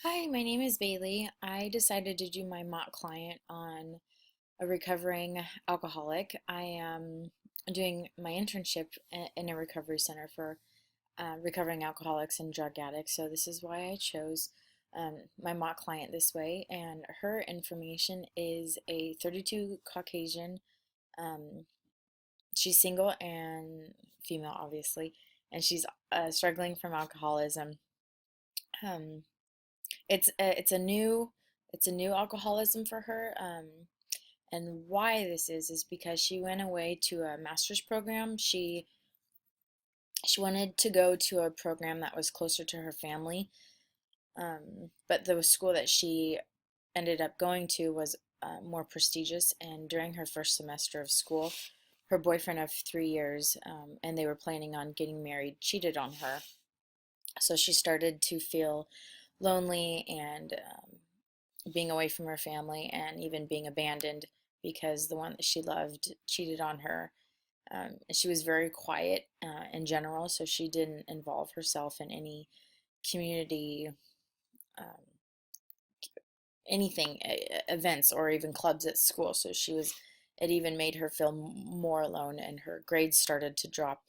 Hi, my name is Bailey. I decided to do my mock client on a recovering alcoholic. I am doing my internship in a recovery center for recovering alcoholics and drug addicts. So this is why I chose my mock client this way. And her information is a 32 Caucasian. Um, she's single and female, obviously, and she's struggling from alcoholism. Um, it's a new alcoholism for her. And why this is because she went away to a master's program. She wanted to go to a program that was closer to her family. But the school that she ended up going to was more prestigious. And during her first semester of school, her boyfriend of 3 years, and they were planning on getting married, cheated on her. So she started to feel lonely and being away from her family and even being abandoned because the one that she loved cheated on her. And she was very quiet in general, so she didn't involve herself in any community, um, anything, events, or even clubs at school. So it even made her feel more alone, and her grades started to drop.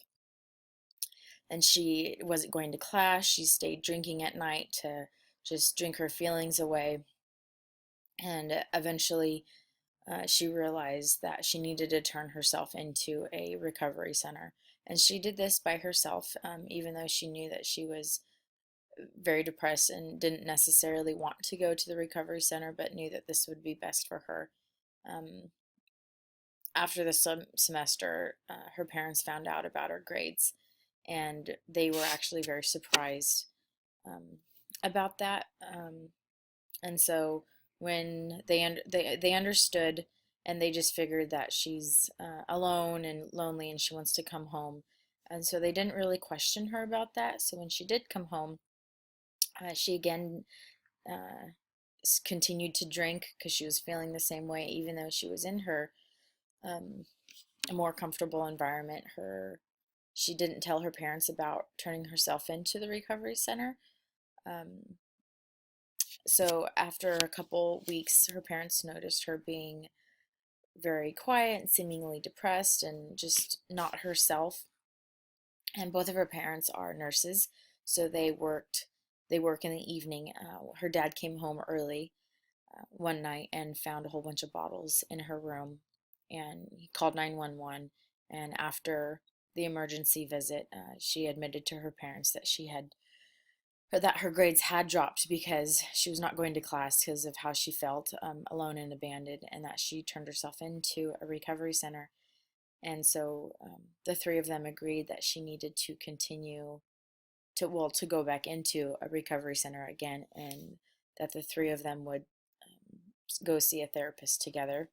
And she wasn't going to class. She stayed drinking at night to just drink her feelings away. And eventually, she realized that she needed to turn herself into a recovery center. And she did this by herself, even though she knew that she was very depressed and didn't necessarily want to go to the recovery center, but knew that this would be best for her. Um, After the semester, her parents found out about her grades, and they were actually very surprised um, about that. And so when they understood, and they just figured that she's alone and lonely and she wants to come home, and so they didn't really question her about that. So when she did come home, she again uh, continued to drink because she was feeling the same way, even though she was in her um, a more comfortable environment. She didn't tell her parents about turning herself into the recovery center. Um, so after a couple weeks, her parents noticed her being very quiet and seemingly depressed and just not herself. And both of her parents are nurses, so they work in the evening. Her dad came home early one night and found a whole bunch of bottles in her room, and he called 911. And after the emergency visit, she admitted to her parents that she had that her grades had dropped because she was not going to class because of how she felt alone and abandoned, and that she turned herself into a recovery center. And so the three of them agreed that she needed to continue to go back into a recovery center again, and that the three of them would go see a therapist together.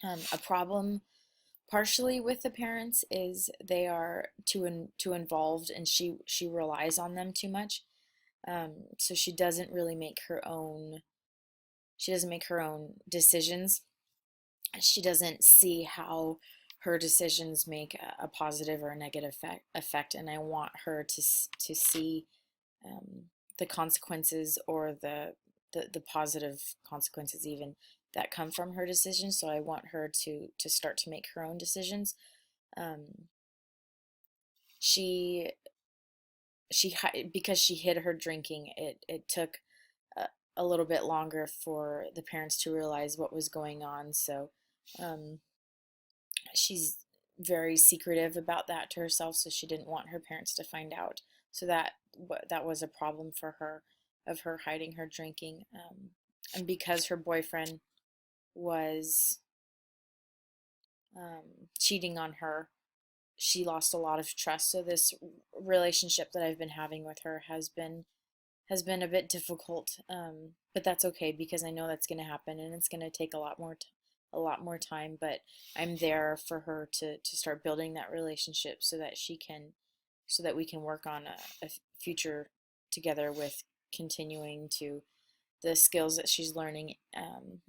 A problem partially with the parents is they are too involved, and she relies on them too much. So she doesn't make her own decisions. She doesn't see how her decisions make a positive or a negative effect, and I want her to see um, the consequences, or the positive consequences even, that come from her decisions. So I want her to start to make her own decisions. Um, she because she hid her drinking, it took a, a little bit longer for the parents to realize what was going on. So um, she's very secretive about that to herself, so she didn't want her parents to find out. So that was a problem for her, of her hiding her drinking. And because her boyfriend was cheating on her, she lost a lot of trust. So this relationship that I've been having with her has been a bit difficult, but that's okay because I know that's going to happen, and it's going to take a lot more time. But I'm there for her to start building that relationship so that we can work on a future together, with continuing to the skills that she's learning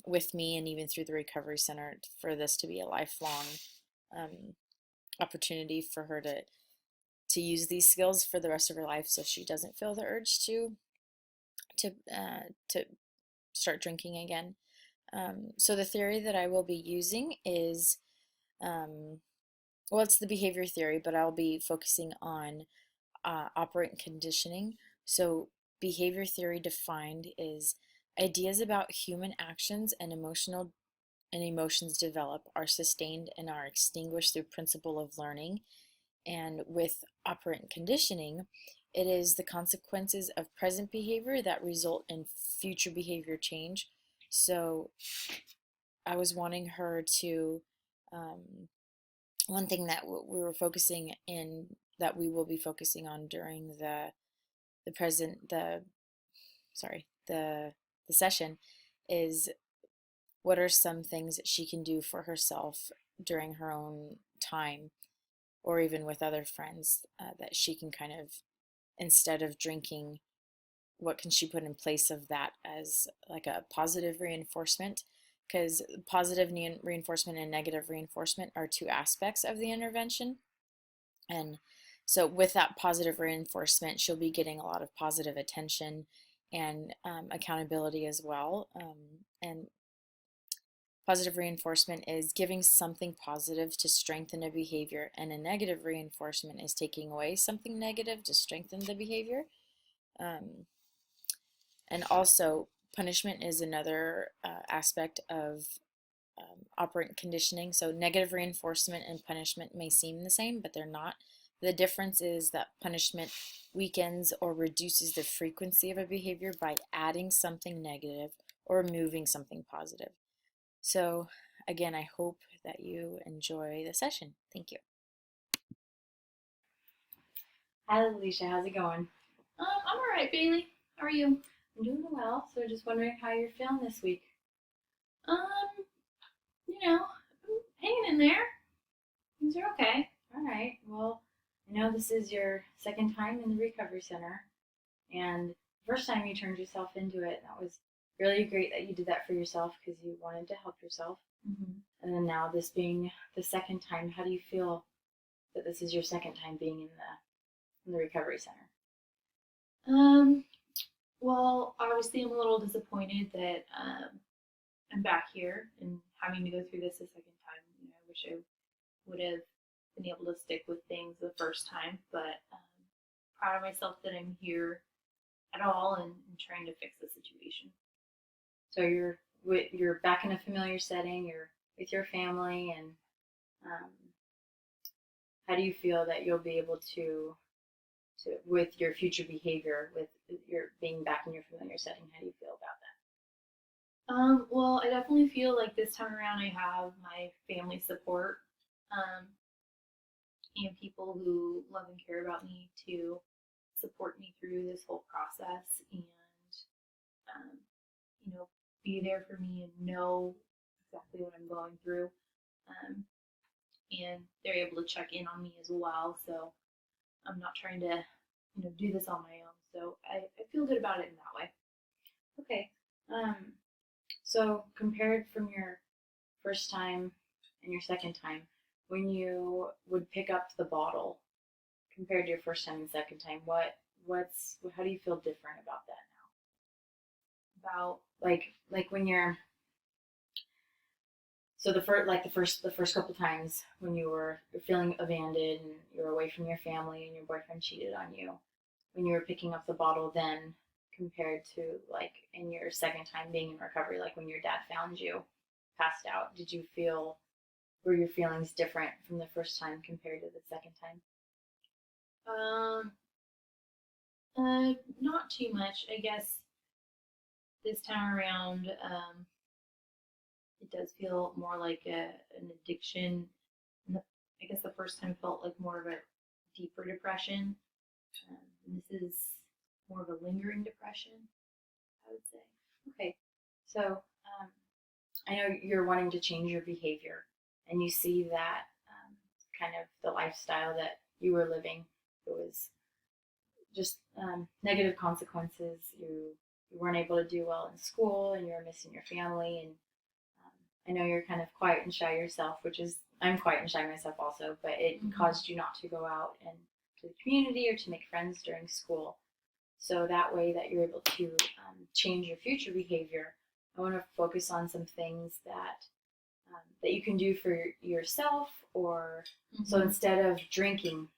with me, and even through the recovery center, for this to be a lifelong um, opportunity for her to use these skills for the rest of her life, so she doesn't feel the urge to start drinking again. So the theory that I will be using is, well, it's the behavior theory, but I'll be focusing on operant conditioning. So behavior theory defined is ideas about human actions and emotions develop, are sustained, and are extinguished through principle of learning. And with operant conditioning, it is the consequences of present behavior that result in future behavior change. So I was wanting her to, one thing that we were focusing in, that we will be focusing on during the present, the, sorry, the session, is what are some things that she can do for herself during her own time, or even with other friends, that she can kind of, instead of drinking, what can she put in place of that as like a positive reinforcement? Because positive reinforcement and negative reinforcement are two aspects of the intervention. And so with that positive reinforcement, she'll be getting a lot of positive attention and accountability as well. And positive reinforcement is giving something positive to strengthen a behavior, and a negative reinforcement is taking away something negative to strengthen the behavior. And also, punishment is another aspect of operant conditioning. So negative reinforcement and punishment may seem the same, but they're not. The difference is that punishment weakens or reduces the frequency of a behavior by adding something negative or removing something positive. So again, I hope that you enjoy the session. Thank you. Hi, Alicia. How's it going? I'm all right, Bailey. How are you? I'm doing well. So just wondering how you're feeling this week. Um, you know, hanging in there. Things are okay. All right. Well, I know this is your second time in the recovery center, and the first time you turned yourself into it, that was really great that you did that for yourself because you wanted to help yourself. Mm-hmm. And then now this being the second time, how do you feel that this is your second time being in the recovery center? Um, well, obviously, I'm a little disappointed that I'm back here and having to go through this a second time. I wish I would have been able to stick with things the first time, but proud of myself that I'm here at all and trying to fix the situation. So you're back in a familiar setting. You're with your family, and um, how do you feel that you'll be able to with your future behavior, with your being back in your familiar setting? How do you feel about that? Well, I definitely feel like this time around I have my family support, um, and people who love and care about me to support me through this whole process and, um, be there for me and know exactly what I'm going through. Um, and they're able to check in on me as well. So I'm not trying to, do this on my own. So I feel good about it in that way. Okay. Um, so compared from your first time and your second time, when you would pick up the bottle compared to your first time and second time, how do you feel different about that now? About like when you're so the first couple times when you were feeling abandoned and you were away from your family and your boyfriend cheated on you, when you were picking up the bottle then compared to like in your second time being in recovery, like when your dad found you passed out, were your feelings different from the first time compared to the second time? Um, Not too much. I guess this time around, it does feel more like an addiction. I guess the first time felt like more of a deeper depression. And this is more of a lingering depression, I would say. Okay, so I know you're wanting to change your behavior, and you see that kind of the lifestyle that you were living. It was just negative consequences. You weren't able to do well in school, and you were missing your family. And I know you're kind of quiet and shy yourself, which is I'm quiet and shy myself also, but it caused you not to go out and to the community or to make friends during school. So that way that you're able to change your future behavior, I want to focus on some things that you can do for yourself, or so instead of drinking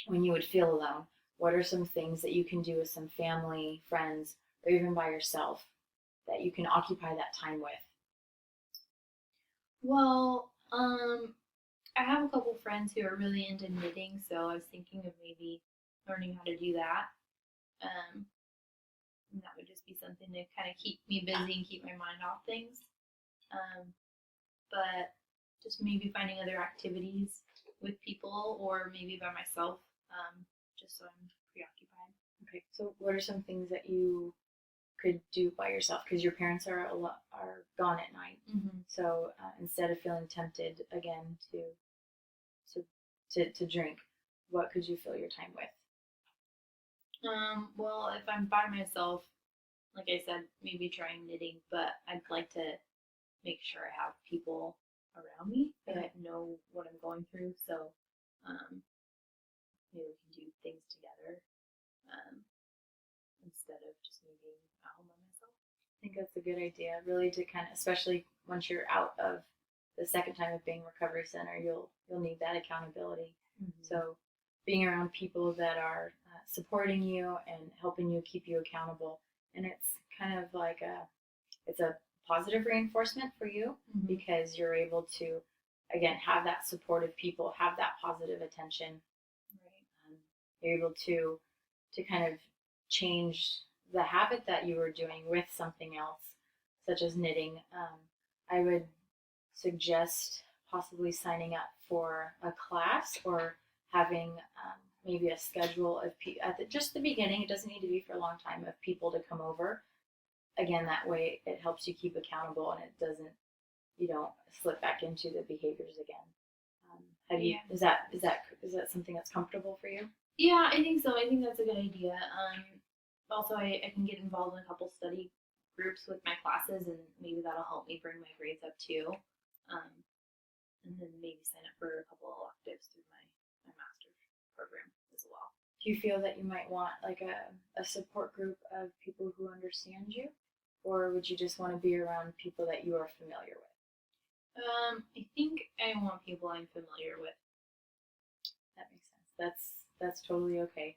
when you would feel alone, what are some things that you can do with some family, friends, or even by yourself that you can occupy that time with? Well, I have a couple friends who are really into knitting, so I was thinking of maybe learning how to do that. Um, and that would just be something to kind of keep me busy and keep my mind off things. Um, but just maybe finding other activities with people or maybe by myself, just so I'm preoccupied. Okay, so what are some things that you could do by yourself? Because your parents are gone at night, so instead of feeling tempted again to drink, what could you fill your time with? Well, if I'm by myself, like I said, maybe trying knitting, but I'd like to make sure I have people around me that know what I'm going through. So maybe we can do things together instead of just me being at home by myself. I think that's a good idea, really, to kind of, especially once you're out of the second time of being recovery center, you'll need that accountability. So being around people that are supporting you and helping you keep you accountable, and it's kind of like it's a positive reinforcement for you because you're able to again have that supportive people, have that positive attention. Right. You're able to kind of change the habit that you were doing with something else, such as knitting. I would suggest possibly signing up for a class or having maybe a schedule of just the beginning. It doesn't need to be for a long time, of people to come over. Again, that way it helps you keep accountable and it doesn't, you don't slip back into the behaviors again. Is that something that's comfortable for you? Yeah, I think so. I think that's a good idea. Also, I can get involved in a couple study groups with my classes, and maybe that'll help me bring my grades up too. And then maybe sign up for a couple of electives through my master's program as well. Do you feel that you might want like a support group of people who understand you? Or would you just want to be around people that you are familiar with? I think I want people I'm familiar with. That makes sense. That's totally okay.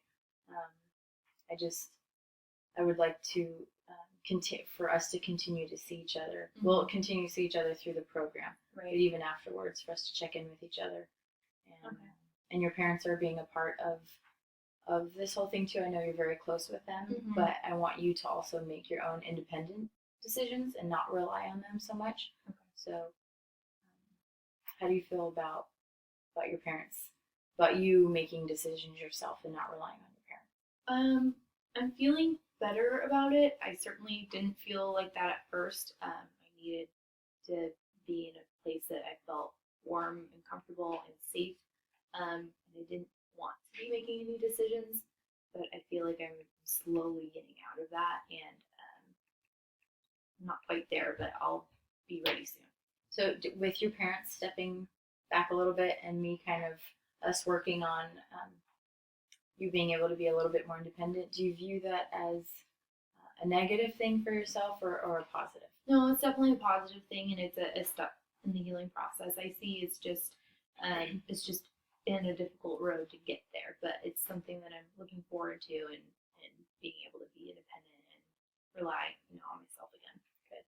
I would like to for us to continue to see each other. We'll continue to see each other through the program, Right. but even afterwards, for us to check in with each other. And and your parents are being a part of this whole thing too. I know you're very close with them, but I want you to also make your own independent decisions and not rely on them so much. So, how do you feel about your parents, about you making decisions yourself and not relying on your parents? I'm feeling better about it. I certainly didn't feel like that at first. I needed to be in a place that I felt warm and comfortable and safe. And I didn't want to be making any decisions, but I feel like I'm slowly getting out of that, and I'm not quite there, but I'll be ready soon. So, with your parents stepping back a little bit and me kind of us working on you being able to be a little bit more independent, do you view that as a negative thing for yourself or a positive? No, it's definitely a positive thing, and it's a step in the healing process. I see it's just been a difficult road to get there, but it's something that I'm looking forward to, and being able to be independent and rely on myself again. Good.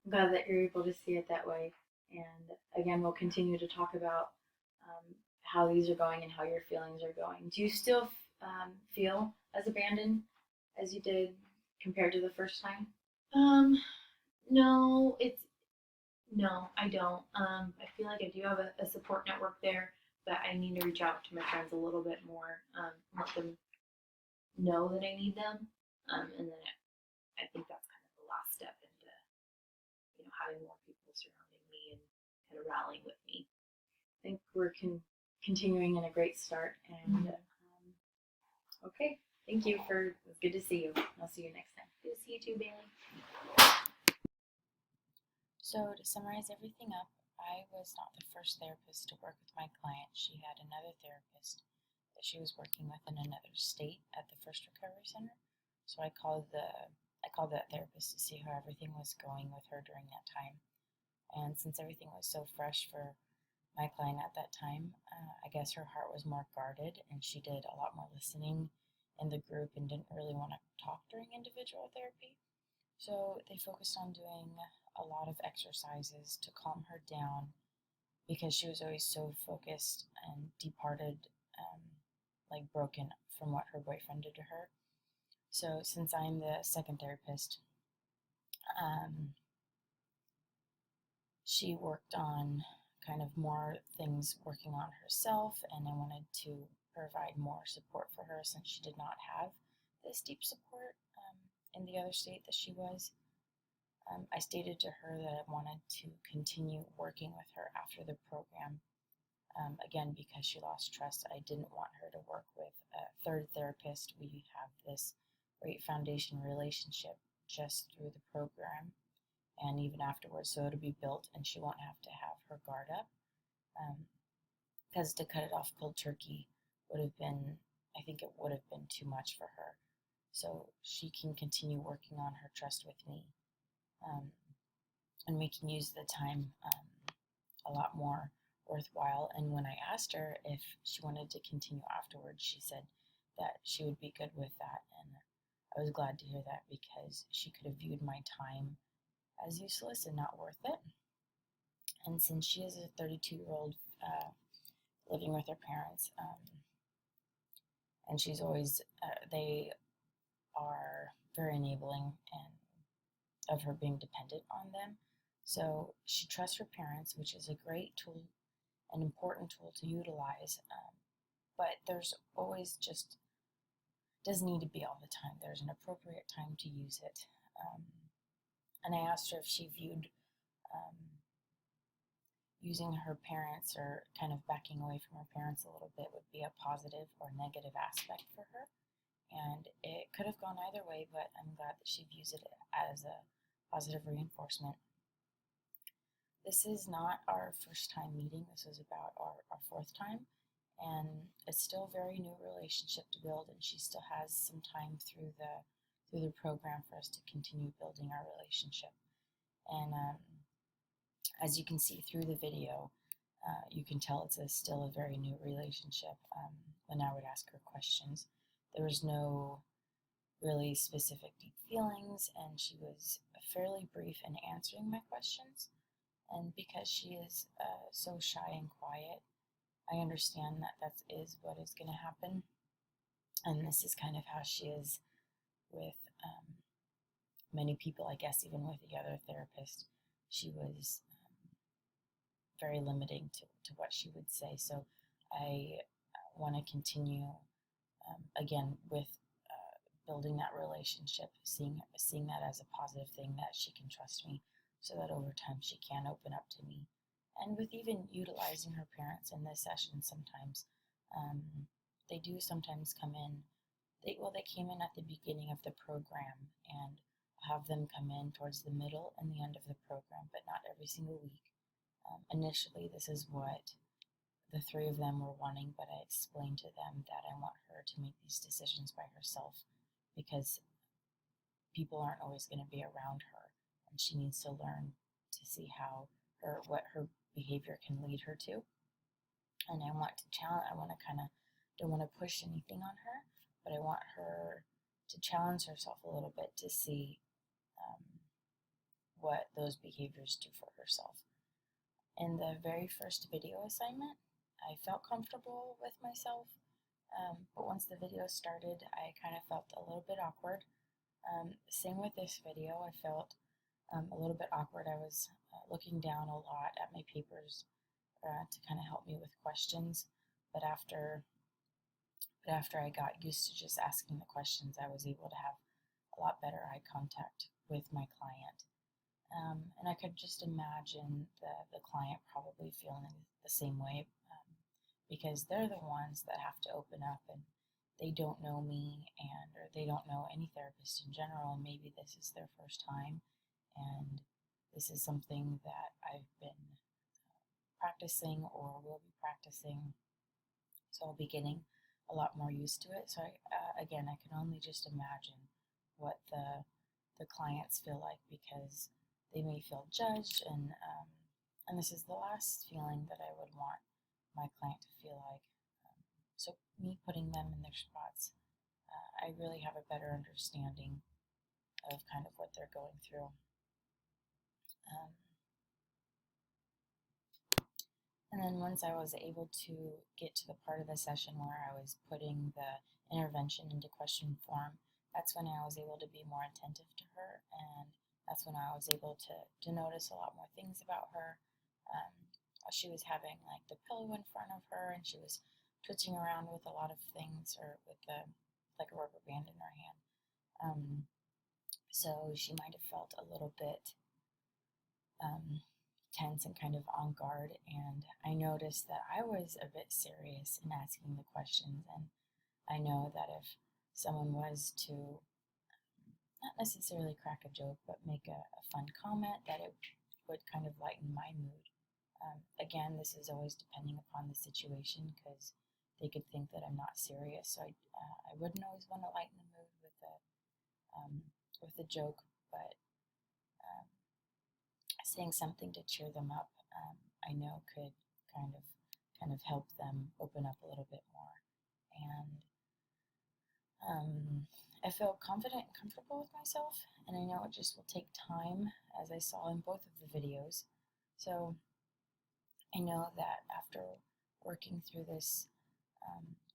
I'm glad that you're able to see it that way. And again, we'll continue to talk about how these are going and how your feelings are going. Do you still feel as abandoned as you did compared to the first time? No, I don't. I feel like I do have a support network there, but I need to reach out to my friends a little bit more, let them know that I need them, and then I think that's kind of the last step into having more people surrounding me and kind of rallying with me. I think we're continuing in a great start, and okay, thank you it was good to see you. I'll see you next time. Good to see you too, Bailey. So to summarize everything up, I was not the first therapist to work with my client. She had another therapist that she was working with in another state at the first recovery center. So I called that therapist to see how everything was going with her during that time. And since everything was so fresh for my client at that time, I guess her heart was more guarded and she did a lot more listening in the group and didn't really want to talk during individual therapy. So they focused on doing a lot of exercises to calm her down because she was always so focused and departed, um, like broken from what her boyfriend did to her. So since I'm the second therapist, um, she worked on kind of more things working on herself, and I wanted to provide more support for her since she did not have this deep support in the other state that she was. I stated to her that I wanted to continue working with her after the program. Again, because she lost trust, I didn't want her to work with a third therapist. We have this great foundation relationship just through the program and even afterwards, so it'll be built and she won't have to have her guard up. Because to cut it off cold turkey would have been, I think it would have been too much for her. So she can continue working on her trust with me. And we can use the time a lot more worthwhile. And when I asked her if she wanted to continue afterwards, she said that she would be good with that. And I was glad to hear that because she could have viewed my time as useless and not worth it. And since she is a 32-year-old living with her parents, and she's always, they are very enabling and of her being dependent on them. So she trusts her parents, which is a great tool, an important tool to utilize. But there's always just, doesn't need to be all the time. There's an appropriate time to use it. And I asked her if she viewed using her parents or kind of backing away from her parents a little bit would be a positive or negative aspect for her. And it could have gone either way, but I'm glad that she views it as a positive reinforcement. This is not our first time meeting. This is about our fourth time. And it's still a very new relationship to build, and she still has some time through the program for us to continue building our relationship. And as you can see through the video, you can tell it's still a very new relationship. When I would ask her questions, there was no really specific deep feelings, and she was fairly brief in answering my questions. And because she is so shy and quiet, I understand that that is what is going to happen. And this is kind of how she is with many people, I guess, even with the other therapist. She was very limiting to what she would say. So I want to continue, again, with building that relationship, seeing that as a positive thing, that she can trust me, so that over time she can open up to me. And with even utilizing her parents in this session sometimes, they do sometimes come in. They came in at the beginning of the program, and have them come in towards the middle and the end of the program, but not every single week. Initially, this is what the three of them were wanting, but I explained to them that I want her to make these decisions by herself because people aren't always going to be around her, and she needs to learn to see what her behavior can lead her to. And I want to challenge, don't want to push anything on her, but I want her to challenge herself a little bit to see what those behaviors do for herself. In the very first video assignment, I felt comfortable with myself, but once the video started, I kind of felt a little bit awkward. Same with this video, I felt a little bit awkward. I was looking down a lot at my papers to kind of help me with questions, but after I got used to just asking the questions, I was able to have a lot better eye contact with my client. And I could just imagine the client probably feeling the same way because they're the ones that have to open up, and they don't know me or they don't know any therapist in general, and maybe this is their first time, and this is something that I've been practicing or will be practicing, so I'll be getting a lot more used to it. So again, I can only just imagine what the clients feel like, because they may feel judged, and this is the last feeling that I would want my client to feel like. So me putting them in their spots, I really have a better understanding of kind of what they're going through. And then once I was able to get to the part of the session where I was putting the intervention into question form, that's when I was able to be more attentive to her, and that's when I was able to notice a lot more things about her. She was having like the pillow in front of her, and she was twitching around with a lot of things, or with like a rubber band in her hand. So she might have felt a little bit tense and kind of on guard, and I noticed that I was a bit serious in asking the questions, and I know that if someone was to not necessarily crack a joke but make a fun comment, that it would kind of lighten my mood. Again, this is always depending upon the situation, because they could think that I'm not serious, so I wouldn't always want to lighten the mood with a joke, but saying something to cheer them up, I know could kind of help them open up a little bit more. And I feel confident and comfortable with myself, and I know it just will take time, as I saw in both of the videos. So I know that after working through this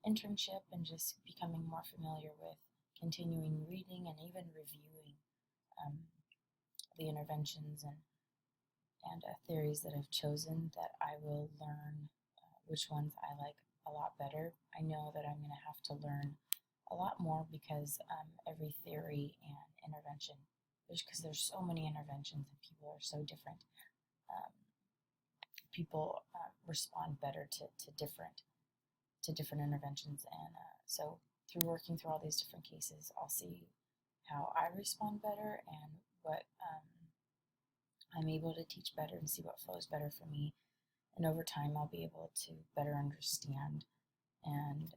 internship and just becoming more familiar with continuing reading and even reviewing the interventions and theories that I've chosen, that I will learn which ones I like a lot better. I know that I'm going to have to learn a lot more, because every theory and intervention, because there's so many interventions and people are so different. People respond better to different interventions, and so through working through all these different cases, I'll see how I respond better and what I'm able to teach better, and see what flows better for me. And over time, I'll be able to better understand and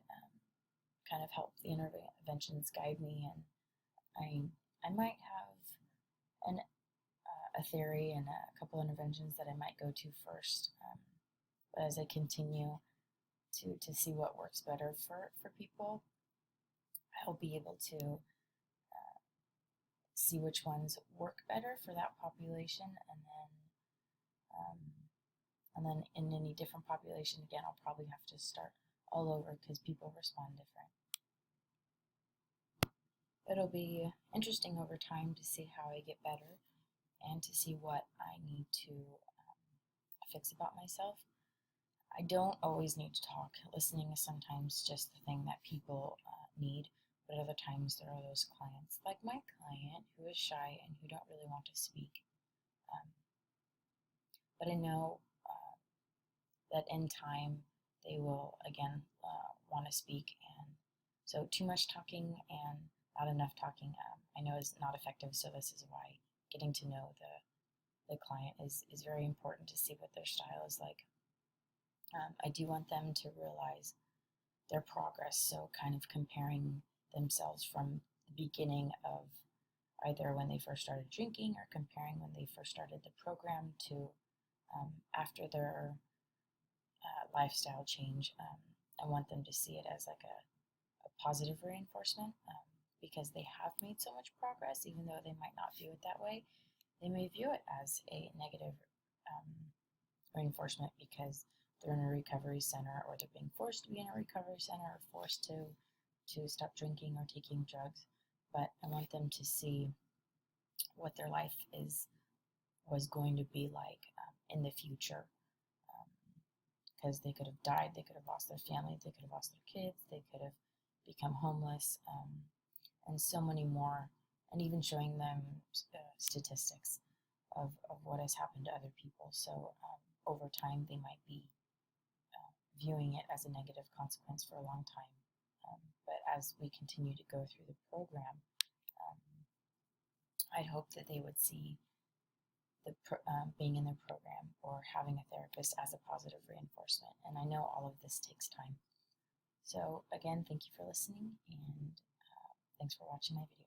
kind of help the interventions guide me. And I might have a theory and a couple interventions that I might go to first. But as I continue to see what works better for people, I'll be able to see which ones work better for that population, and then in any different population, again, I'll probably have to start all over, because people respond different. It'll be interesting over time to see how I get better, and to see what I need to fix about myself. I don't always need to talk. Listening is sometimes just the thing that people need, but other times there are those clients, like my client, who is shy and who don't really want to speak. But I know that in time they will again want to speak, and so too much talking and not enough talking, I know is not effective. So this is why getting to know the client is very important, to see what their style is like. I do want them to realize their progress, so kind of comparing themselves from the beginning of either when they first started drinking, or comparing when they first started the program to after their lifestyle change. I want them to see it as like a positive reinforcement, because they have made so much progress, even though they might not view it that way. They may view it as a negative reinforcement, because they're in a recovery center, or they're being forced to be in a recovery center, or forced to stop drinking or taking drugs. But I want them to see what their life was going to be like in the future, because they could have died, they could have lost their family, they could have lost their kids, they could have become homeless, and so many more, and even showing them statistics of what has happened to other people. So over time, they might be viewing it as a negative consequence for a long time. But as we continue to go through the program, I'd hope that they would see being in the program or having a therapist as a positive reinforcement. And I know all of this takes time. So again, thank you for listening, and thanks for watching my video.